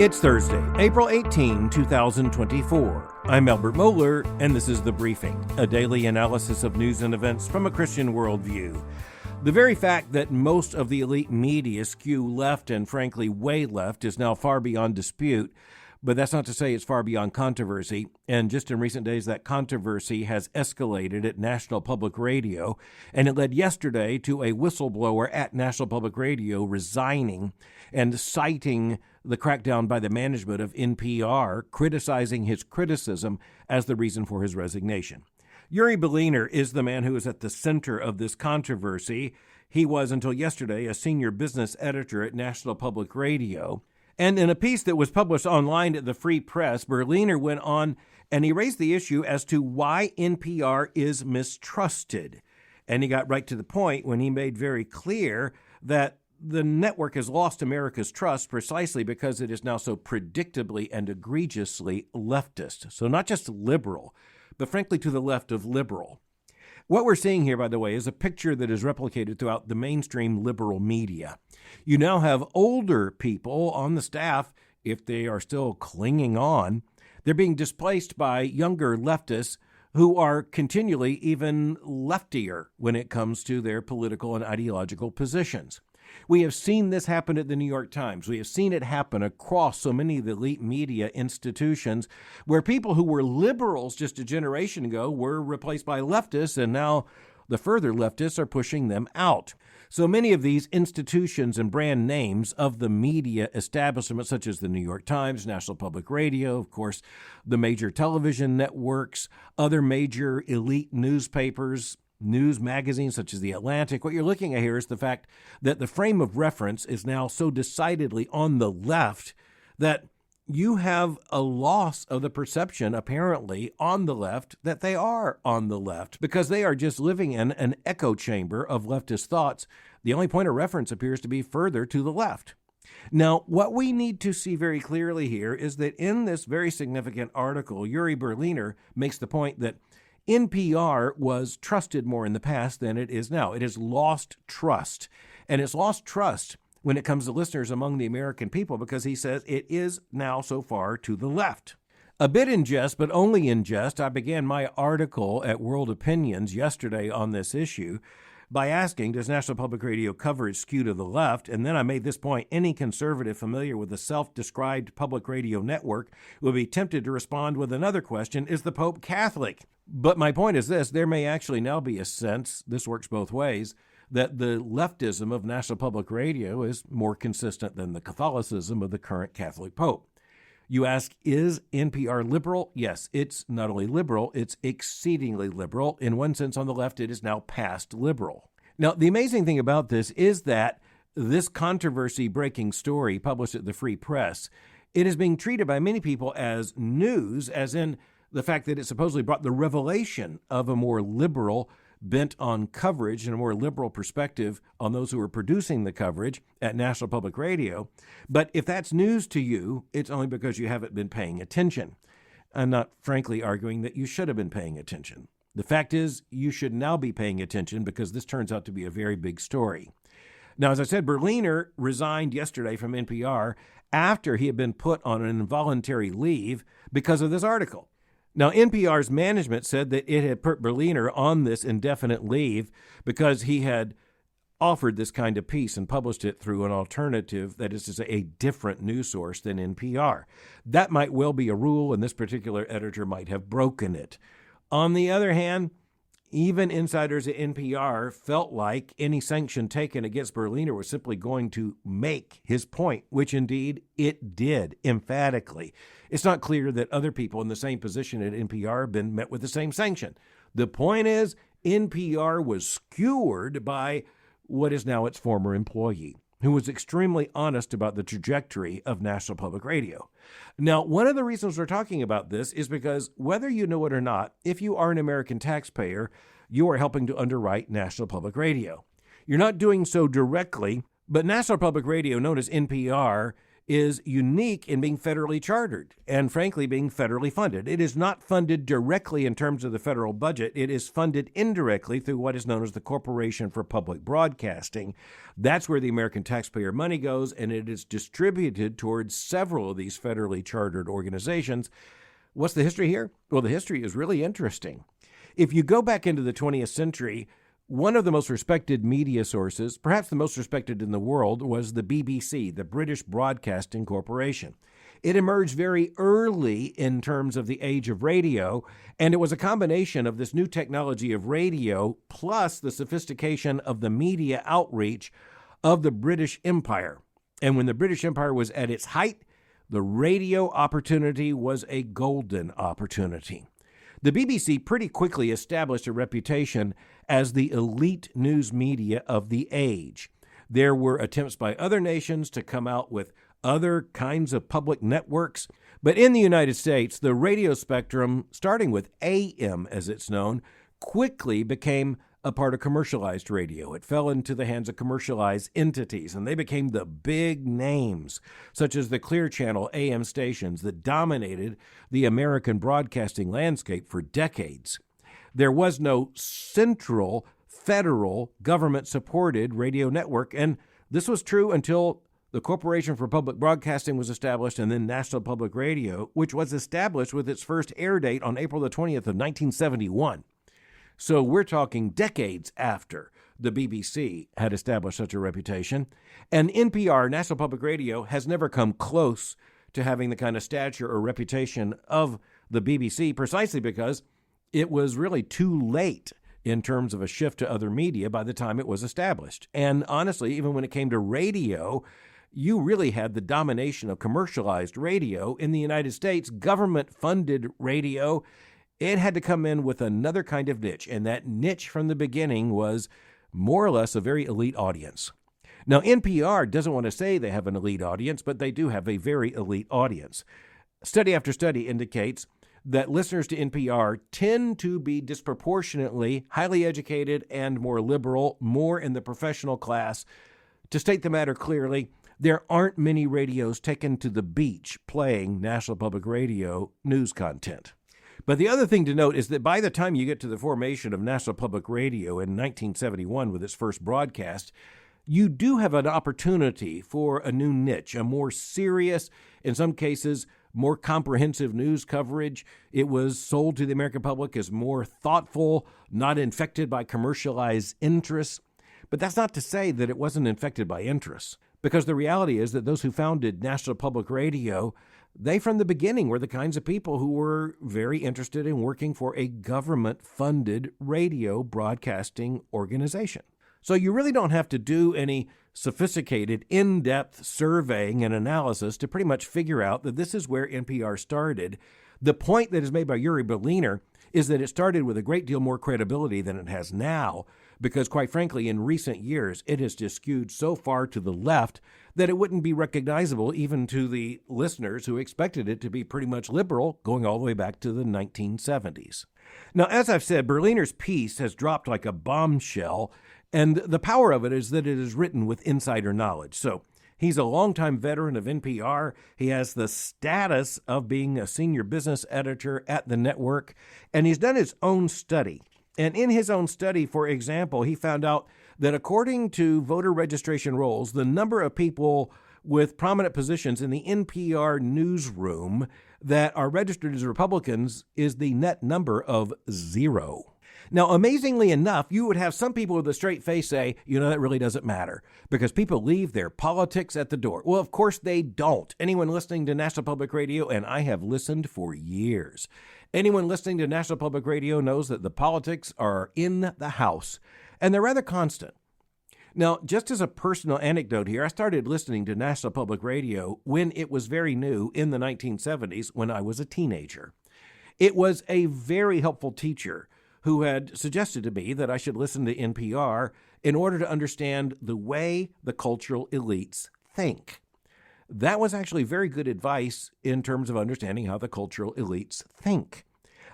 It's Thursday, April 18, 2024. I'm Albert Mohler, and this is The Briefing, a daily analysis of news and events from a Christian worldview. The very fact that most of the elite media skew left and frankly way left is now far beyond dispute, but that's not to say it's far beyond controversy. And just in recent days, that controversy has escalated at National Public Radio, and it led yesterday to a whistleblower at National Public Radio resigning and citing the crackdown by the management of NPR, criticizing his criticism as the reason for his resignation. Yuri Berliner is the man who is at the center of this controversy. He was, until yesterday, a senior business editor at National Public Radio. And in a piece that was published online at the Free Press, Berliner went on and he raised the issue as to why NPR is mistrusted. And he got right to the point when he made very clear that the network has lost America's trust precisely because it is now so predictably and egregiously leftist. So not just liberal, but frankly to the left of liberal. What we're seeing here, by the way, is a picture that is replicated throughout the mainstream liberal media. You now have older people on the staff, if they are still clinging on. They're being displaced by younger leftists who are continually even leftier when it comes to their political and ideological positions. We have seen this happen at the New York Times. We have seen it happen across so many of the elite media institutions where people who were liberals just a generation ago were replaced by leftists, and now the further leftists are pushing them out. So many of these institutions and brand names of the media establishment, such as the New York Times, National Public Radio, of course, the major television networks, other major elite newspapers, news magazines such as The Atlantic, what you're looking at here is the fact that the frame of reference is now so decidedly on the left that you have a loss of the perception, apparently, on the left that they are on the left because they are just living in an echo chamber of leftist thoughts. The only point of reference appears to be further to the left. Now, what we need to see very clearly here is that in this very significant article, Yuri Berliner makes the point that NPR was trusted more in the past than it is now. It has lost trust, and it's lost trust when it comes to listeners among the American people because he says it is now so far to the left. A bit in jest, but only in jest, I began my article at World Opinions yesterday on this issue by asking, does National Public Radio coverage skew to the left? And then I made this point, any conservative familiar with the self-described public radio network will be tempted to respond with another question, is the Pope Catholic? But my point is this, there may actually now be a sense, this works both ways, that the leftism of National Public Radio is more consistent than the Catholicism of the current Catholic Pope. You ask, is NPR liberal? Yes, it's not only liberal, it's exceedingly liberal. In one sense, on the left, it is now past liberal. Now, the amazing thing about this is that this controversy-breaking story published at the Free Press, it is being treated by many people as news, as in the fact that it supposedly brought the revelation of a more liberal bent on coverage and a more liberal perspective on those who are producing the coverage at National Public Radio. But if that's news to you, it's only because you haven't been paying attention. I'm not frankly arguing that you should have been paying attention. The fact is, you should now be paying attention because this turns out to be a very big story. Now, as I said, Berliner resigned yesterday from NPR after he had been put on an involuntary leave because of this article. Now, NPR's management said that it had put Berliner on this indefinite leave because he had offered this kind of piece and published it through an alternative, that is to say, a different news source than NPR. That might well be a rule, and this particular editor might have broken it. On the other hand, even insiders at NPR felt like any sanction taken against Berliner was simply going to make his point, which indeed it did, emphatically. It's not clear that other people in the same position at NPR have been met with the same sanction. The point is, NPR was skewered by what is now its former employee, who was extremely honest about the trajectory of National Public Radio. Now, one of the reasons we're talking about this is because whether you know it or not, if you are an American taxpayer, you are helping to underwrite National Public Radio. You're not doing so directly, but National Public Radio, known as NPR, is unique in being federally chartered and, frankly, being federally funded. It is not funded directly in terms of the federal budget. It is funded indirectly through what is known as the Corporation for Public Broadcasting. That's where the American taxpayer money goes, and it is distributed towards several of these federally chartered organizations. What's the history here? Well, the history is really interesting. If you go back into the 20th century, one of the most respected media sources, perhaps the most respected in the world, was the BBC, the British Broadcasting Corporation. It emerged very early in terms of the age of radio, and it was a combination of this new technology of radio plus the sophistication of the media outreach of the British Empire. And when the British Empire was at its height, the radio opportunity was a golden opportunity. The BBC pretty quickly established a reputation as the elite news media of the age. There were attempts by other nations to come out with other kinds of public networks, but in the United States, the radio spectrum, starting with AM as it's known, quickly became a part of commercialized radio. It fell into the hands of commercialized entities, and they became the big names, such as the Clear Channel AM stations that dominated the American broadcasting landscape for decades. There was no central federal government-supported radio network, and this was true until the Corporation for Public Broadcasting was established, and then National Public Radio, which was established with its first air date on April the 20th of 1971. So we're talking decades after the BBC had established such a reputation. And NPR, National Public Radio, has never come close to having the kind of stature or reputation of the BBC, precisely because it was really too late in terms of a shift to other media by the time it was established. And honestly, even when it came to radio, you really had the domination of commercialized radio in the United States. Government-funded radio, it had to come in with another kind of niche, and that niche from the beginning was more or less a very elite audience. Now, NPR doesn't want to say they have an elite audience, but they do have a very elite audience. Study after study indicates that listeners to NPR tend to be disproportionately highly educated and more liberal, more in the professional class. To state the matter clearly, there aren't many radios taken to the beach playing National Public Radio news content. But the other thing to note is that by the time you get to the formation of National Public Radio in 1971 with its first broadcast, you do have an opportunity for a new niche, a more serious, in some cases, more comprehensive news coverage. It was sold to the American public as more thoughtful, not infected by commercialized interests. But that's not to say that it wasn't infected by interests, because the reality is that those who founded National Public Radio, they from the beginning were the kinds of people who were very interested in working for a government-funded radio broadcasting organization. So you really don't have to do any sophisticated, in-depth surveying and analysis to pretty much figure out that this is where NPR started. The point that is made by Yuri Berliner is that it started with a great deal more credibility than it has now, because quite frankly, in recent years, it has just skewed so far to the left that it wouldn't be recognizable even to the listeners who expected it to be pretty much liberal going all the way back to the 1970s. Now, as I've said, Berliner's piece has dropped like a bombshell, and the power of it is that it is written with insider knowledge. So he's a longtime veteran of NPR. He has the status of being a senior business editor at the network, and he's done his own study. And in his own study, for example, he found out that according to voter registration rolls, the number of people with prominent positions in the NPR newsroom that are registered as Republicans is the net number of 0. Now, amazingly enough, you would have some people with a straight face say, that really doesn't matter because people leave their politics at the door. Well, of course they don't. Anyone listening to National Public Radio, and I have listened for years, anyone listening to National Public Radio knows that the politics are in the house, and they're rather constant. Now, just as a personal anecdote here, I started listening to National Public Radio when it was very new in the 1970s when I was a teenager. It was a very helpful teacher who had suggested to me that I should listen to NPR in order to understand the way the cultural elites think. That was actually very good advice in terms of understanding how the cultural elites think.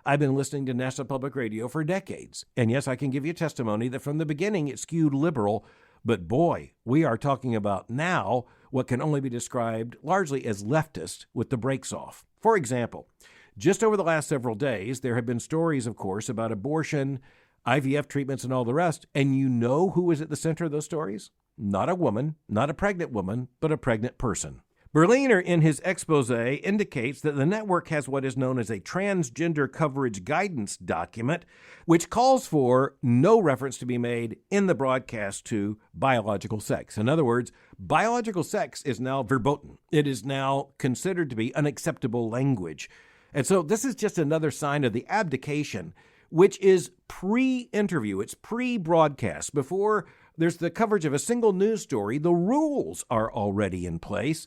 I've been listening to National Public Radio for decades, and yes, I can give you testimony that from the beginning it skewed liberal But boy, we are talking about now what can only be described largely as leftist with the brakes off. For example, just over the last several days, there have been stories, of course, about abortion, IVF treatments, and all the rest. And you know who is at the center of those stories? Not a woman, not a pregnant woman, but a pregnant person. Berliner, in his expose, indicates that the network has what is known as a transgender coverage guidance document, which calls for no reference to be made in the broadcast to biological sex. In other words, biological sex is now verboten. It is now considered to be unacceptable language. And so this is just another sign of the abdication, which is pre-interview. It's pre-broadcast. Before there's the coverage of a single news story, the rules are already in place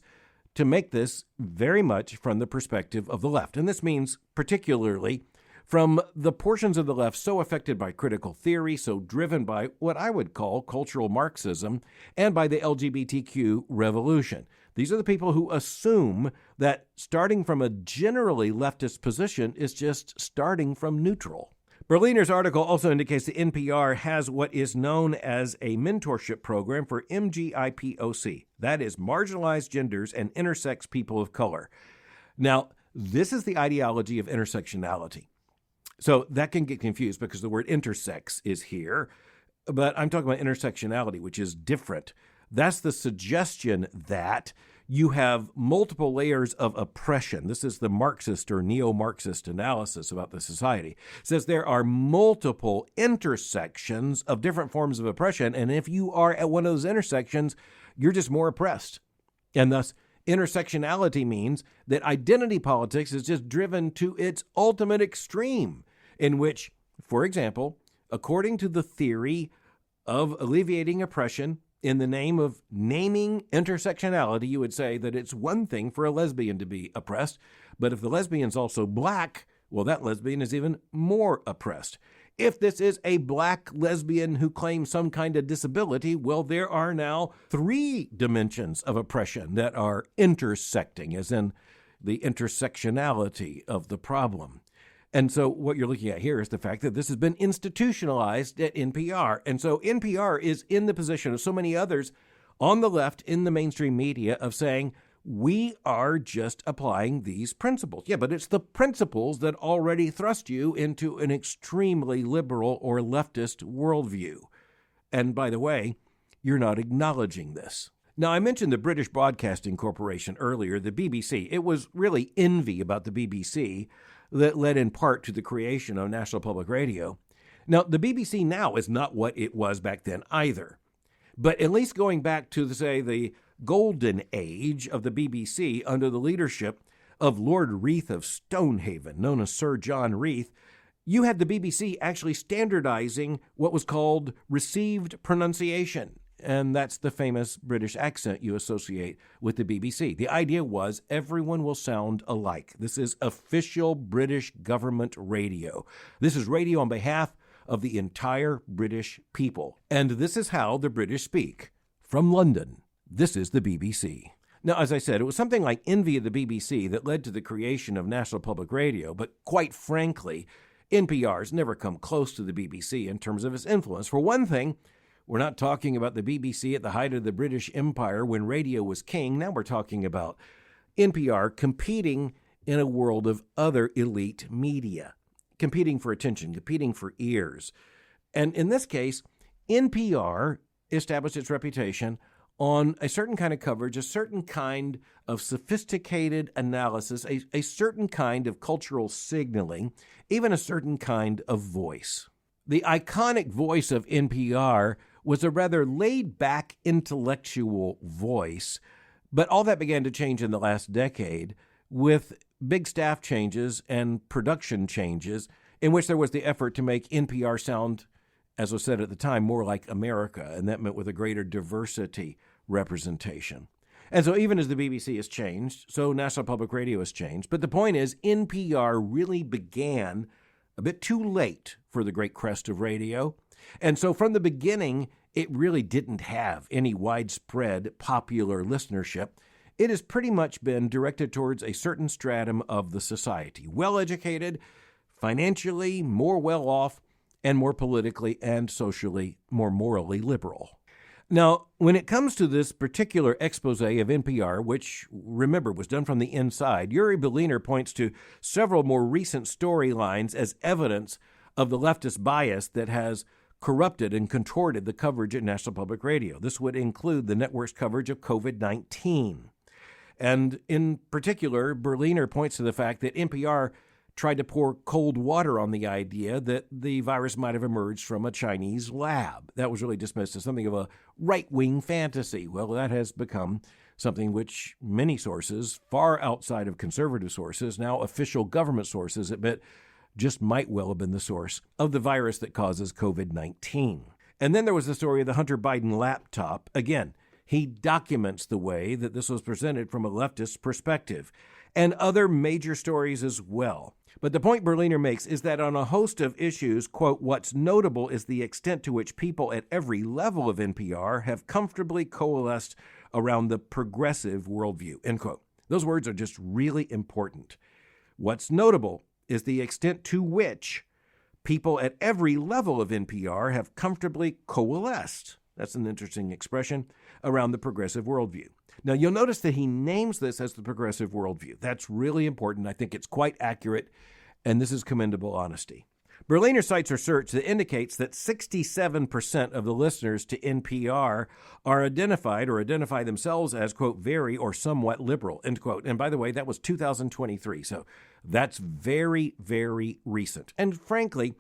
to make this very much from the perspective of the left. And this means particularly from the portions of the left so affected by critical theory, so driven by what I would call cultural Marxism, and by the LGBTQ revolution. These are the people who assume that starting from a generally leftist position is just starting from neutral. Berliner's article also indicates that NPR has what is known as a mentorship program for MGIPOC. That is marginalized genders and intersex people of color. Now, this is the ideology of intersectionality. So that can get confused because the word intersex is here, but I'm talking about intersectionality, which is different. That's the suggestion that you have multiple layers of oppression. This is the Marxist or neo-Marxist analysis about the society. It says there are multiple intersections of different forms of oppression, and if you are at one of those intersections, you're just more oppressed. And thus, intersectionality means that identity politics is just driven to its ultimate extreme, in which, for example, according to the theory of alleviating oppression, in the name of naming intersectionality, you would say that it's one thing for a lesbian to be oppressed, but if the lesbian's also black, well, that lesbian is even more oppressed. If this is a black lesbian who claims some kind of disability, well, there are now 3 dimensions of oppression that are intersecting, as in the intersectionality of the problem. And so what you're looking at here is the fact that this has been institutionalized at NPR. And so NPR is in the position of so many others on the left in the mainstream media of saying, we are just applying these principles. Yeah, but it's the principles that already thrust you into an extremely liberal or leftist worldview. And by the way, you're not acknowledging this. Now, I mentioned the British Broadcasting Corporation earlier, the BBC. It was really envy about the BBC that led in part to the creation of National Public Radio. Now, the BBC now is not what it was back then either. But at least going back to, say, the golden age of the BBC under the leadership of Lord Reith of Stonehaven, known as Sir John Reith, you had the BBC actually standardizing what was called received pronunciation. And that's the famous British accent you associate with the BBC. The idea was everyone will sound alike. This is official British government radio. This is radio on behalf of the entire British people. And this is how the British speak. From London, this is the BBC. Now, as I said, it was something like envy of the BBC that led to the creation of National Public Radio. But quite frankly, NPR's never come close to the BBC in terms of its influence. For one thing, we're not talking about the BBC at the height of the British Empire when radio was king. Now we're talking about NPR competing in a world of other elite media, competing for attention, competing for ears. And in this case, NPR established its reputation on a certain kind of coverage, a certain kind of sophisticated analysis, a certain kind of cultural signaling, even a certain kind of voice. The iconic voice of NPR was a rather laid-back intellectual voice, but all that began to change in the last decade with big staff changes and production changes in which there was the effort to make NPR sound, as was said at the time, more like America, and that meant with a greater diversity representation. And so even as the BBC has changed, so National Public Radio has changed. But the point is, NPR really began a bit too late for the great crest of radio. And so from the beginning, it really didn't have any widespread popular listenership. It has pretty much been directed towards a certain stratum of the society, well-educated, financially more well-off, and more politically and socially more morally liberal. Now, when it comes to this particular expose of NPR, which, remember, was done from the inside, Uri Berliner points to several more recent storylines as evidence of the leftist bias that has corrupted and contorted the coverage at National Public Radio. This would include the network's coverage of COVID-19. And in particular, Berliner points to the fact that NPR tried to pour cold water on the idea that the virus might have emerged from a Chinese lab. That was really dismissed as something of a right-wing fantasy. Well, that has become something which many sources, far outside of conservative sources, now official government sources, admit just might well have been the source of the virus that causes COVID-19. And then there was the story of the Hunter Biden laptop. Again, he documents the way that this was presented from a leftist perspective, and other major stories as well. But the point Berliner makes is that on a host of issues, quote, what's notable is the extent to which people at every level of NPR have comfortably coalesced around the progressive worldview, end quote. Those words are just really important. What's notable is the extent to which people at every level of NPR have comfortably coalesced. That's an interesting expression, around the progressive worldview. Now, you'll notice that he names this as the progressive worldview. That's really important. I think it's quite accurate, and this is commendable honesty. Berliner cites research that indicates that 67% of the listeners to NPR are identified or identify themselves as, quote, very or somewhat liberal, end quote. And by the way, that was 2023, so that's very, very recent. And frankly,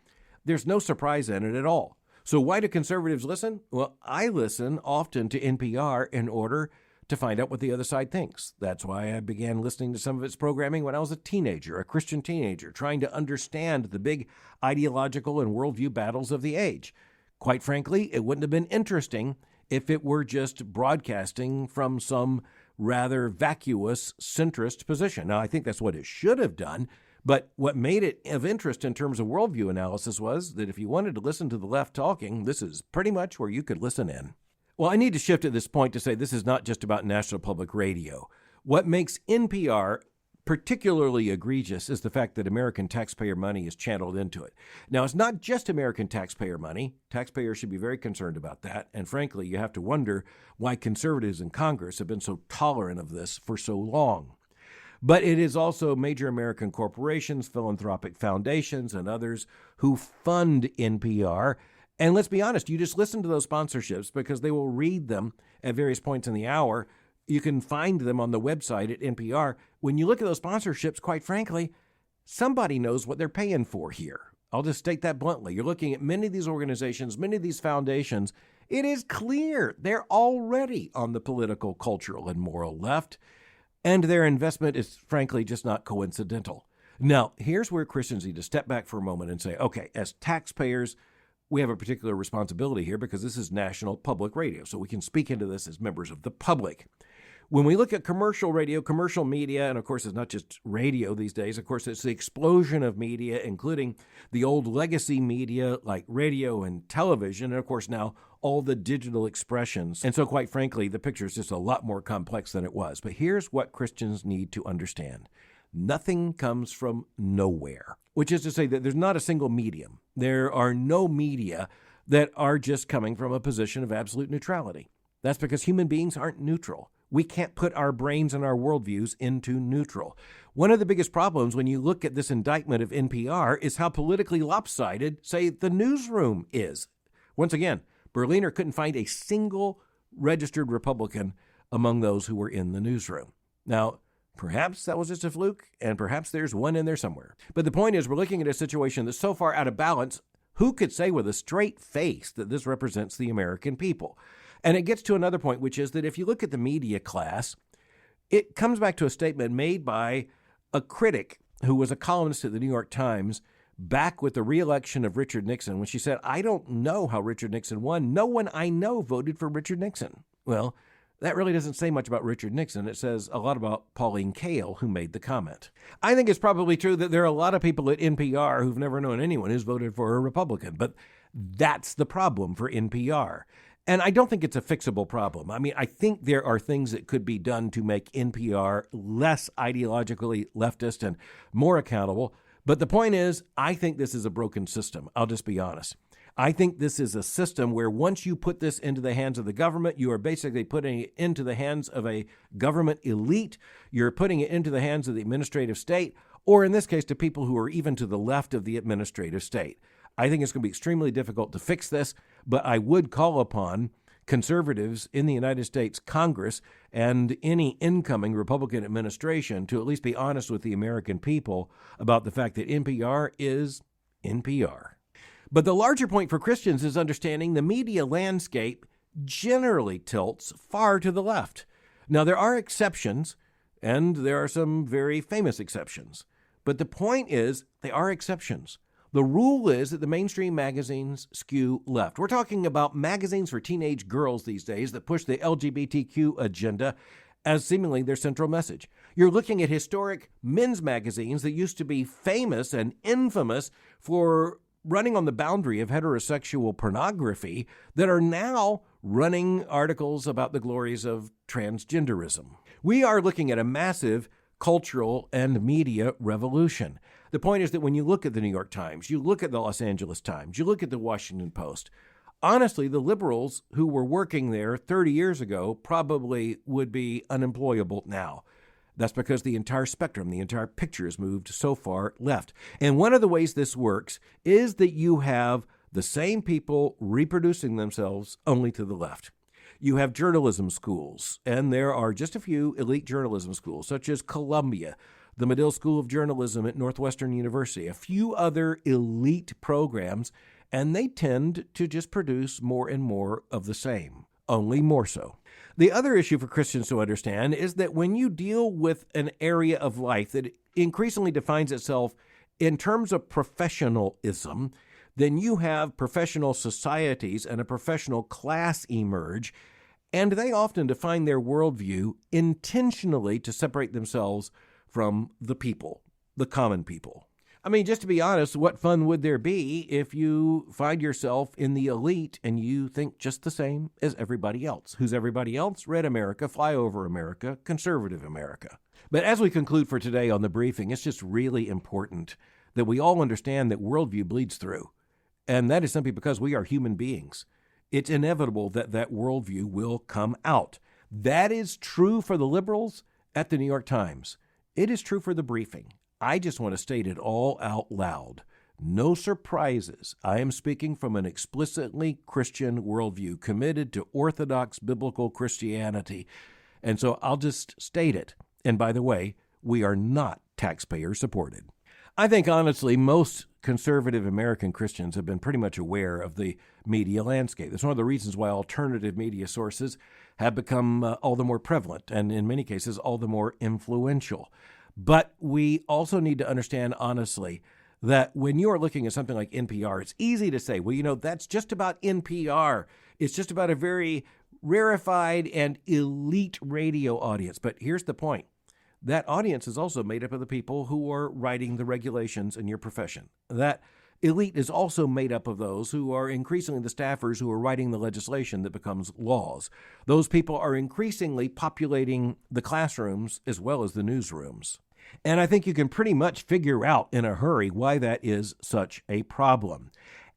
there's no surprise in it at all. So why do conservatives listen? Well, I listen often to NPR in order to find out what the other side thinks. That's why I began listening to some of its programming when I was a teenager, a Christian teenager, trying to understand the big ideological and worldview battles of the age. Quite frankly, it wouldn't have been interesting if it were just broadcasting from some rather vacuous centrist position. Now, I think that's what it should have done, but what made it of interest in terms of worldview analysis was that if you wanted to listen to the left talking, this is pretty much where you could listen in. Well, I need to shift at this point to say this is not just about National Public Radio. What makes NPR particularly egregious is the fact that American taxpayer money is channeled into it. Now, it's not just American taxpayer money. Taxpayers should be very concerned about that. And frankly, you have to wonder why conservatives in Congress have been so tolerant of this for so long. But it is also major American corporations, philanthropic foundations, and others who fund NPR. And let's be honest, you just listen to those sponsorships because they will read them at various points in the hour. You can find them on the website at NPR. When you look at those sponsorships, quite frankly, somebody knows what they're paying for here. I'll just state that bluntly. You're looking at many of these organizations, many of these foundations. It is clear they're already on the political, cultural, and moral left, and their investment is frankly just not coincidental. Now, here's where Christians need to step back for a moment and say, okay, as taxpayers, we have a particular responsibility here because this is national public radio, so we can speak into this as members of the public. When we look at commercial radio, commercial media, and of course it's not just radio these days, of course it's the explosion of media, including the old legacy media like radio and television, and of course now all the digital expressions. And so quite frankly, the picture is just a lot more complex than it was. But here's what Christians need to understand. Nothing comes from nowhere, which is to say that there's not a single medium. There are no media that are just coming from a position of absolute neutrality. That's because human beings aren't neutral. We can't put our brains and our worldviews into neutral. One of the biggest problems when you look at this indictment of NPR is how politically lopsided, say, the Newsroom is. Once again, Berliner couldn't find a single registered Republican among those who were in the Newsroom. Now, perhaps that was just a fluke, and perhaps there's one in there somewhere. But the point is, we're looking at a situation that's so far out of balance, who could say with a straight face that this represents the American people? And it gets to another point, which is that if you look at the media class, it comes back to a statement made by a critic who was a columnist at the New York Times back with the re-election of Richard Nixon when she said, I don't know how Richard Nixon won. No one I know voted for Richard Nixon. Well, that really doesn't say much about Richard Nixon. It says a lot about Pauline Kael, who made the comment. I think it's probably true that there are a lot of people at NPR who've never known anyone who's voted for a Republican, but that's the problem for NPR. And I don't think it's a fixable problem. I mean, I think there are things that could be done to make NPR less ideologically leftist and more accountable. But the point is, I think this is a broken system. I'll just be honest. I think this is a system where once you put this into the hands of the government, you are basically putting it into the hands of a government elite. You're putting it into the hands of the administrative state, or in this case, to people who are even to the left of the administrative state. I think it's going to be extremely difficult to fix this, but I would call upon conservatives in the United States Congress and any incoming Republican administration to at least be honest with the American people about the fact that NPR is NPR. But the larger point for Christians is understanding the media landscape generally tilts far to the left. Now, there are exceptions, and there are some very famous exceptions. But the point is, they are exceptions. The rule is that the mainstream magazines skew left. We're talking about magazines for teenage girls these days that push the LGBTQ agenda as seemingly their central message. You're looking at historic men's magazines that used to be famous and infamous for running on the boundary of heterosexual pornography that are now running articles about the glories of transgenderism. We are looking at a massive cultural and media revolution. The point is that when you look at the New York Times, you look at the Los Angeles Times, you look at the Washington Post, honestly, the liberals who were working there 30 years ago probably would be unemployable now. That's because the entire spectrum, the entire picture has moved so far left. And one of the ways this works is that you have the same people reproducing themselves only to the left. You have journalism schools, and there are just a few elite journalism schools, such as Columbia, the Medill School of Journalism at Northwestern University, a few other elite programs, and they tend to just produce more and more of the same, only more so. The other issue for Christians to understand is that when you deal with an area of life that increasingly defines itself in terms of professionalism, then you have professional societies and a professional class emerge, and they often define their worldview intentionally to separate themselves from the people, the common people. I mean, just to be honest, what fun would there be if you find yourself in the elite and you think just the same as everybody else? Who's everybody else? Red America, flyover America, conservative America. But as we conclude for today on the briefing, it's just really important that we all understand that worldview bleeds through. And that is simply because we are human beings. It's inevitable that that worldview will come out. That is true for the liberals at the New York Times. It is true for the briefing. I just want to state it all out loud. No surprises. I am speaking from an explicitly Christian worldview committed to Orthodox biblical Christianity. And so I'll just state it. And by the way, we are not taxpayer supported. I think, honestly, most conservative American Christians have been pretty much aware of the media landscape. That's one of the reasons why alternative media sources have become all the more prevalent and, in many cases, all the more influential. But we also need to understand, honestly, that when you are looking at something like NPR, it's easy to say, well, that's just about NPR. It's just about a very rarefied and elite radio audience. But here's the point. That audience is also made up of the people who are writing the regulations in your profession. That elite is also made up of those who are increasingly the staffers who are writing the legislation that becomes laws. Those people are increasingly populating the classrooms as well as the newsrooms. And I think you can pretty much figure out in a hurry why that is such a problem.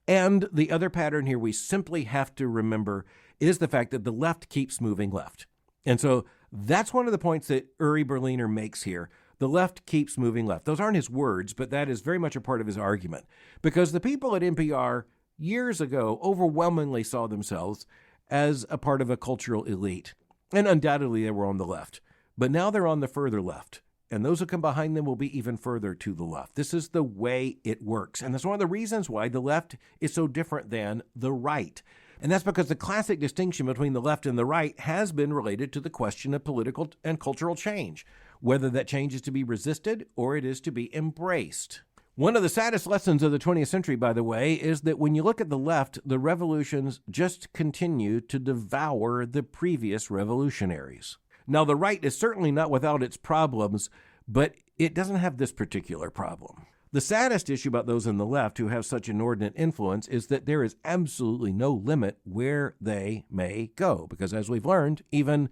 And the other pattern here we simply have to remember is the fact that the left keeps moving left. And so that's one of the points that Uri Berliner makes here. The left keeps moving left. Those aren't his words, but that is very much a part of his argument. Because the people at NPR years ago overwhelmingly saw themselves as a part of a cultural elite. And undoubtedly they were on the left. But now they're on the further left. And those who come behind them will be even further to the left. This is the way it works. And that's one of the reasons why the left is so different than the right. And that's because the classic distinction between the left and the right has been related to the question of political and cultural change, whether that change is to be resisted or it is to be embraced. One of the saddest lessons of the 20th century, by the way, is that when you look at the left, the revolutions just continue to devour the previous revolutionaries. Now, the right is certainly not without its problems, but it doesn't have this particular problem. The saddest issue about those in the left who have such inordinate influence is that there is absolutely no limit where they may go, because as we've learned, even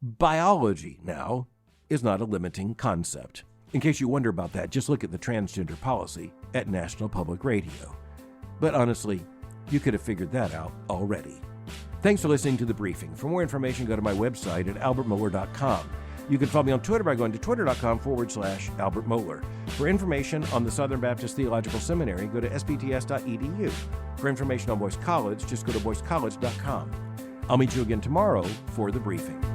biology now is not a limiting concept. In case you wonder about that, just look at the transgender policy at National Public Radio. But honestly, You could have figured that out already. Thanks for listening to The Briefing. For more information, go to my website at albertmohler.com. You can follow me on Twitter by going to twitter.com/Albert Mohler. For information on the Southern Baptist Theological Seminary, go to sbts.edu. For information on Boyce College, just go to boycecollege.com. I'll meet you again tomorrow for The Briefing.